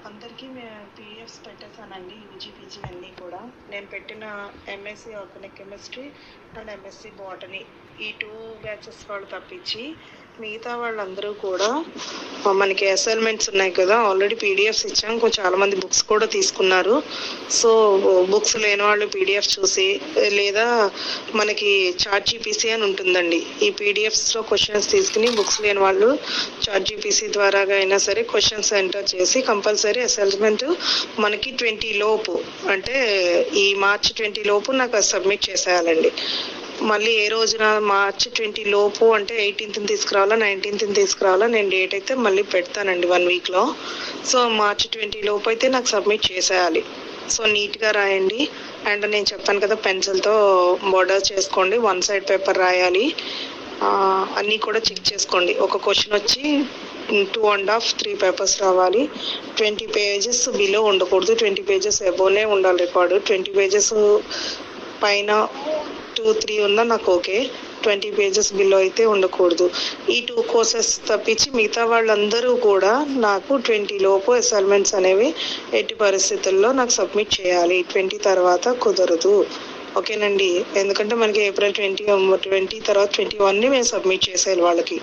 అందరికీ పీడిఎఫ్స్ పెట్టేశానండి. UG PG అన్నీ కూడా నేను పెట్టిన MSc organic chemistry and MSc botany ఈ 2 బ్యాచెస్ వాళ్ళు తప్పించి మిగతా వాళ్ళందరూ కూడా మనకి అసైన్మెంట్స్ ఉన్నాయి కదా, ఆల్రెడీ పీడిఎఫ్స్ ఇచ్చాం. కొంచెం చాలా మంది బుక్స్ కూడా తీసుకున్నారు. సో బుక్స్ లేని వాళ్ళు పీడిఎఫ్ చూసి, లేదా మనకి చాట్ జీపీసీ అని ఉంటుందండి, ఈ పీడిఎఫ్స్లో క్వశ్చన్స్ తీసుకుని బుక్స్ లేని వాళ్ళు చాట్ జీపీసీ ద్వారా అయినా సరే క్వశ్చన్స్ ఎంటర్ చేసి కంపల్సరీ అసైన్మెంట్ మనకి 20 లోపు, అంటే ఈ మార్చి 20 లోపు నాకు సబ్మిట్ చేసేయాలండి. మళ్ళీ ఏ రోజున మార్చి 20 లోపు అంటే 18th తీసుకురావాలా, 19th తీసుకురావాలా, నేను డేట్ అయితే మళ్ళీ పెడతానండి 1 వీక్లో. సో మార్చి 20 లోపు అయితే నాకు సబ్మిట్ చేసేయాలి. సో నీట్గా రాయండి. అండ్ నేను చెప్పాను కదా, పెన్సిల్తో బోర్డర్ చేసుకోండి, 1 సైడ్ పేపర్ రాయాలి. అన్నీ కూడా చెక్ చేసుకోండి. ఒక క్వశ్చన్ వచ్చి 2.5 3 పేపర్స్ రావాలి. 20 pages బిలో ఉండకూడదు, 20 pages అబోనే ఉండాలి రికార్డు. 20 pages పైన 2-3 ఉన్నా నాకు ఓకే, 20 pages బిలో అయితే ఉండకూడదు. ఈ 2 కోర్సెస్ తప్పించి మిగతా వాళ్ళందరూ కూడా నాకు 20 లోపు అసైన్మెంట్స్ అనేవి ఎట్టి పరిస్థితుల్లో నాకు సబ్మిట్ చేయాలి. 20 తర్వాత కుదరదు, ఓకేనండి. ఎందుకంటే మనకి ఏప్రిల్ 20 తర్వాత 21ని మేము సబ్మిట్ చేసేయాలి వాళ్ళకి.